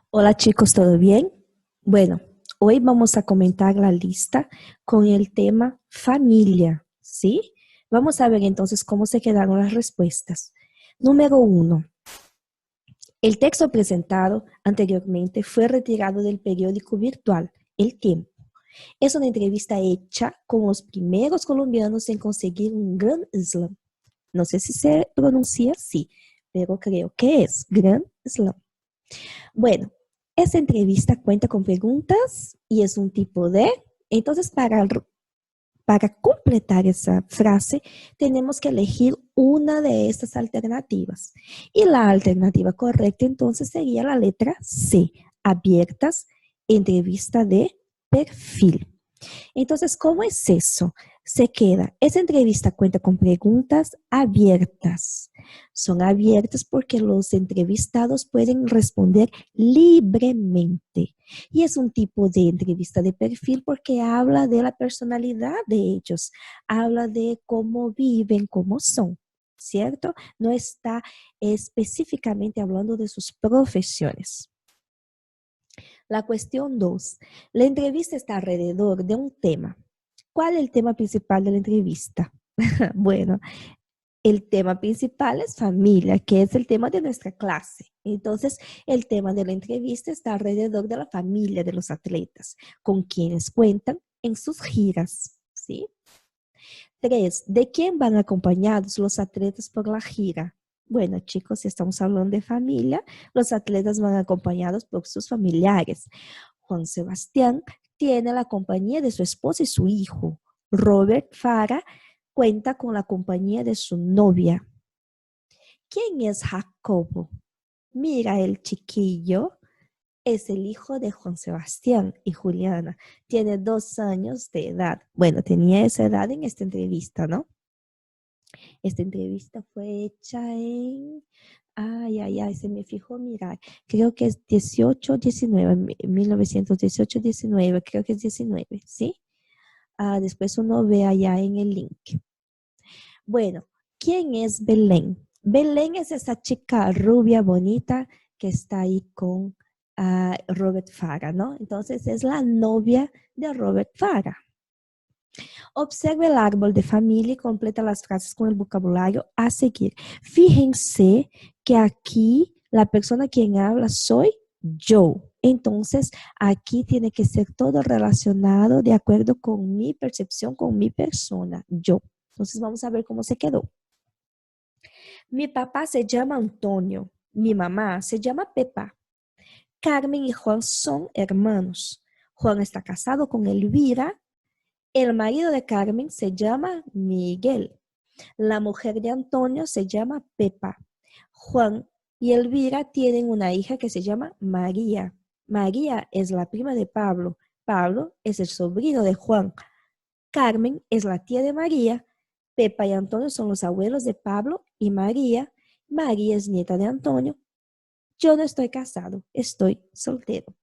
Hola chicos, ¿todo bien? Bueno, hoy vamos a comentar la lista con el tema familia, ¿sí? Vamos a ver entonces cómo se quedaron las respuestas. Número uno, el texto presentado anteriormente fue retirado del periódico virtual El Tiempo. Es una entrevista hecha con los primeros colombianos en conseguir un Grand Slam. No sé si se pronuncia así, pero creo que es Grand Slam. Bueno, esta entrevista cuenta con preguntas y es un tipo de... Entonces, para completar esa frase, tenemos que elegir una de estas alternativas. Y la alternativa correcta entonces sería la letra C, abiertas, entrevista de perfil. Entonces, ¿cómo es eso? Se queda, esa entrevista cuenta con preguntas abiertas. Son abiertas porque los entrevistados pueden responder libremente. Y es un tipo de entrevista de perfil porque habla de la personalidad de ellos, habla de cómo viven, cómo son, ¿cierto? No está específicamente hablando de sus profesiones. La cuestión 2. La entrevista está alrededor de un tema. ¿Cuál es el tema principal de la entrevista? Bueno, el tema principal es familia, que es el tema de nuestra clase. Entonces, el tema de la entrevista está alrededor de la familia de los atletas, con quienes cuentan en sus giras, ¿sí? 3. ¿De quién van acompañados los atletas por la gira? Bueno, chicos, si estamos hablando de familia, los atletas van acompañados por sus familiares. Juan Sebastián tiene la compañía de su esposa y su hijo. Robert Fara cuenta con la compañía de su novia. ¿Quién es Jacobo? Mira el chiquillo. Es el hijo de Juan Sebastián y Juliana. Tiene 2 años de edad. Bueno, tenía esa edad en esta entrevista, ¿no? Esta entrevista fue hecha en... Ay, ay, ay, se me fijó mirar. Creo que es 18, 19, 1918, 19, creo que es 19, ¿sí? Después uno ve allá en el link. Bueno, ¿quién es Belén? Belén es esa chica rubia bonita que está ahí con Robert Fara, ¿no? Entonces es la novia de Robert Fara. Observe el árbol de familia y completa las frases con el vocabulario a seguir. Fíjense que aquí la persona quien habla soy yo. Entonces, aquí tiene que ser todo relacionado de acuerdo con mi percepción, con mi persona, yo. Entonces, vamos a ver cómo se quedó. Mi papá se llama Antonio. Mi mamá se llama Pepa. Carmen y Juan son hermanos. Juan está casado con Elvira. El marido de Carmen se llama Miguel. La mujer de Antonio se llama Pepa. Juan y Elvira tienen una hija que se llama María. María es la prima de Pablo. Pablo es el sobrino de Juan. Carmen es la tía de María. Pepa y Antonio son los abuelos de Pablo y María. María es nieta de Antonio. Yo no estoy casado, estoy soltero.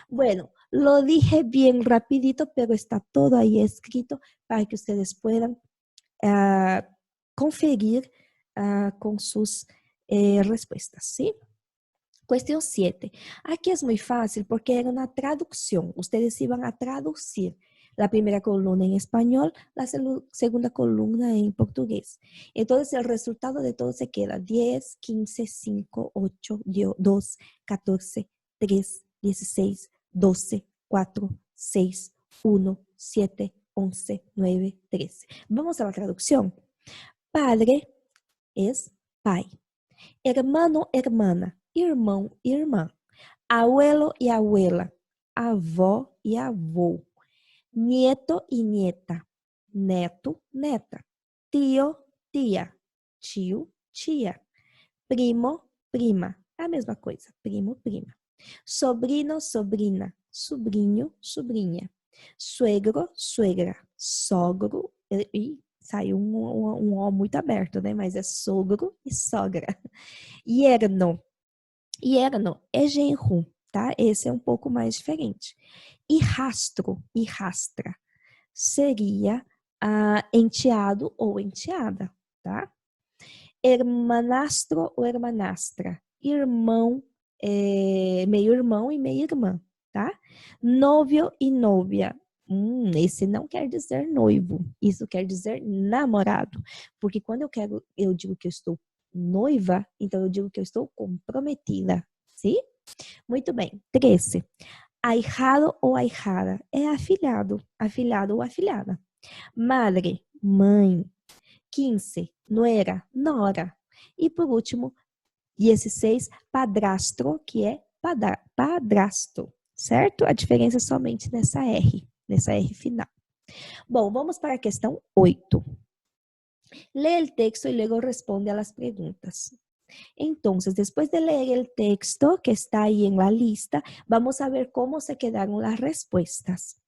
Bueno, lo dije bien rapidito, pero está todo ahí escrito para que ustedes puedan uh, conferir con sus respuestas, ¿sí? Cuestión 7. Aquí es muy fácil porque era una traducción. Ustedes iban a traducir la primera columna en español, la segunda columna en portugués. Entonces, el resultado de todo se queda 10, 15, 5, 8, 2, 14, 3, 16, 12, 4, 6, 1, 7, 11, 9, 13. Vamos a la traducción. Padre es pai. Hermano, hermana. Irmão, irmã. Abuelo y abuela. Avó y avô. Nieto y nieta. Neto, neta. Tio, tia. Tio, tia. Primo, prima. A mesma coisa. Primo, prima. Sobrino, sobrina. Sobrinho, sobrinha. Suegro, suegra. Sogro. E saiu um O muito aberto, né? Mas é sogro e sogra. Yerno. Yerno é genro, tá? Esse é um pouco mais diferente. E rastro e rastra seria enteado ou enteada, tá? Hermanastro ou hermanastra, irmão, meio irmão e meia irmã, tá? Novio e novia. Esse não quer dizer noivo, isso quer dizer namorado. Porque quando eu digo que eu estou noiva, então eu digo que eu estou comprometida, sim? Muito bem. 13. Ahijado ou ahijada é afilhado, afilhado ou afilhada. Madre, mãe. 15, nuera, nora. E por último, 16, padrastro, que é padrasto, certo? A diferença é somente nessa R final. Bom, vamos para a questão 8. Lee el texto y luego responde a las preguntas. Entonces, después de leer el texto que está ahí en la lista, vamos a ver cómo se quedaron las respuestas.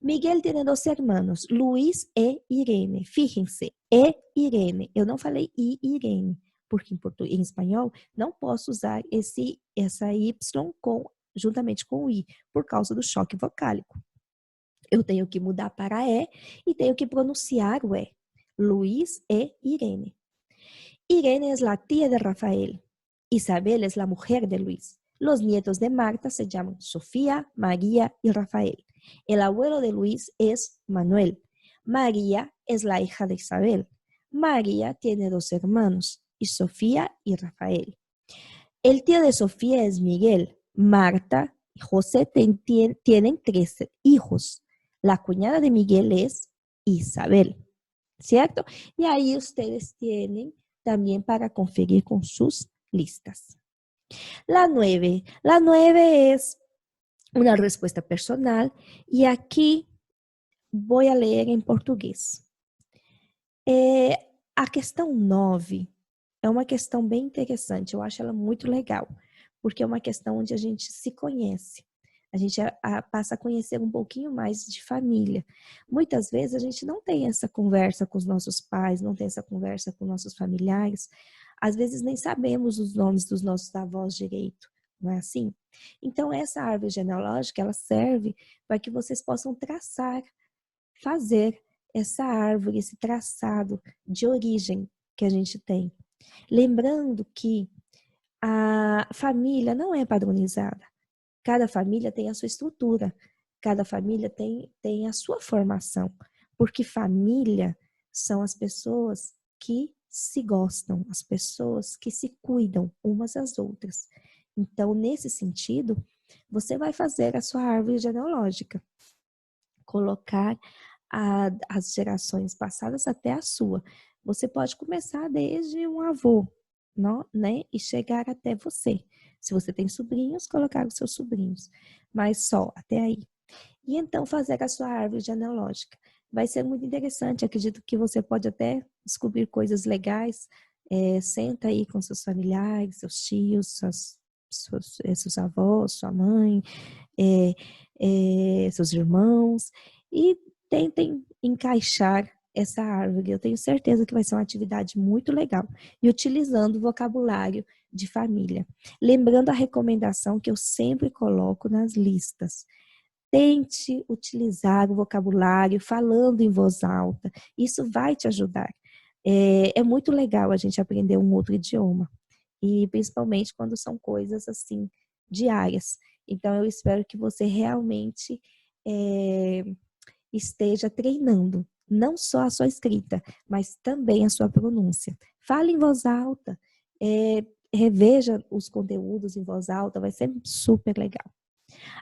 Miguel tiene dos hermanos, Luis e Irene. Fíjense, e Irene. Eu não falei I Irene, porque em espanhol não posso usar essa Y juntamente com o I, por causa do choque vocálico. Eu tenho que mudar para e tenho que pronunciar o E. Luis e Irene. Irene es la tía de Rafael. Isabel es la mujer de Luis. Los nietos de Marta se llaman Sofía, María y Rafael. El abuelo de Luis es Manuel. María es la hija de Isabel. María tiene dos hermanos, y Sofía y Rafael. El tío de Sofía es Miguel. Marta y José tienen 13 hijos. La cuñada de Miguel es Isabel, ¿cierto? Y ahí ustedes tienen también para conferir con sus listas. La 9. La 9 es una respuesta personal y aquí voy a leer em português. A questão 9 é uma questão bem interessante, eu acho ela muito legal, porque é uma questão onde a gente se conhece. A gente passa a conhecer um pouquinho mais de família. Muitas vezes a gente não tem essa conversa com os nossos pais, não tem essa conversa com nossos familiares. Às vezes nem sabemos os nomes dos nossos avós direito, não é assim? Então essa árvore genealógica, ela serve para que vocês possam fazer essa árvore, esse traçado de origem que a gente tem. Lembrando que a família não é padronizada. Cada família tem a sua estrutura, cada família tem a sua formação, porque família são as pessoas que se gostam, as pessoas que se cuidam umas às outras. Então, nesse sentido, você vai fazer a sua árvore genealógica, colocar as gerações passadas até a sua. Você pode começar desde um avô, não, né? E chegar até você. Se você tem sobrinhos, colocar os seus sobrinhos. Mas só até aí. E então fazer a sua árvore genealógica. Vai ser muito interessante. Acredito que você pode até descobrir coisas legais. Senta aí com seus familiares, seus tios, seus avós, sua mãe, seus irmãos. E tentem encaixar essa árvore. Eu tenho certeza que vai ser uma atividade muito legal. E utilizando o vocabulário de família. Lembrando a recomendação que eu sempre coloco nas listas. Tente utilizar o vocabulário falando em voz alta. Isso vai te ajudar. É muito legal a gente aprender um outro idioma. E principalmente quando são coisas assim, diárias. Então, eu espero que você realmente esteja treinando não só a sua escrita, mas também a sua pronúncia. Fale em voz alta, reveja os conteúdos em voz alta, vai ser super legal.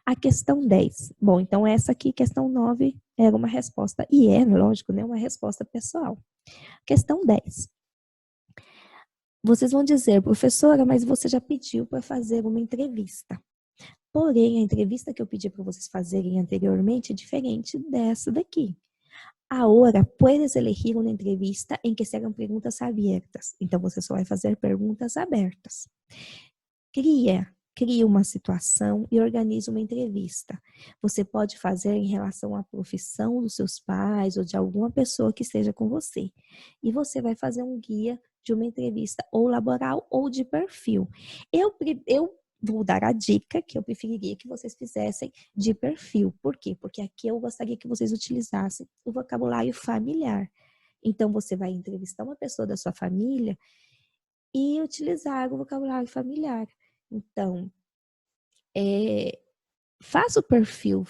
A questão 10. Bom, então essa aqui, questão 9, era uma resposta, e lógico, né, uma resposta pessoal. Questão 10. Vocês vão dizer, professora, mas você já pediu para fazer uma entrevista. Porém, a entrevista que eu pedi para vocês fazerem anteriormente é diferente dessa daqui. Ahora puedes elegir uma entrevista em que se hagan perguntas abertas. Então, você só vai fazer perguntas abertas. Crie uma situação e organize uma entrevista. Você pode fazer em relação à profissão dos seus pais ou de alguma pessoa que esteja com você. E você vai fazer um guia de uma entrevista ou laboral ou de perfil. Eu vou dar a dica que eu preferiria que vocês fizessem de perfil. Por quê? Porque aqui eu gostaria que vocês utilizassem o vocabulário familiar. Então, você vai entrevistar uma pessoa da sua família e utilizar o vocabulário familiar. Então, faça o perfil,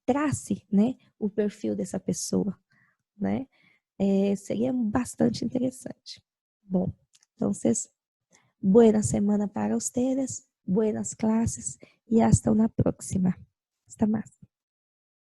trace, né, o perfil dessa pessoa, né? Seria bastante interessante. Bom, então, buena semana para ustedes, buenas clases e hasta una próxima. Hasta más.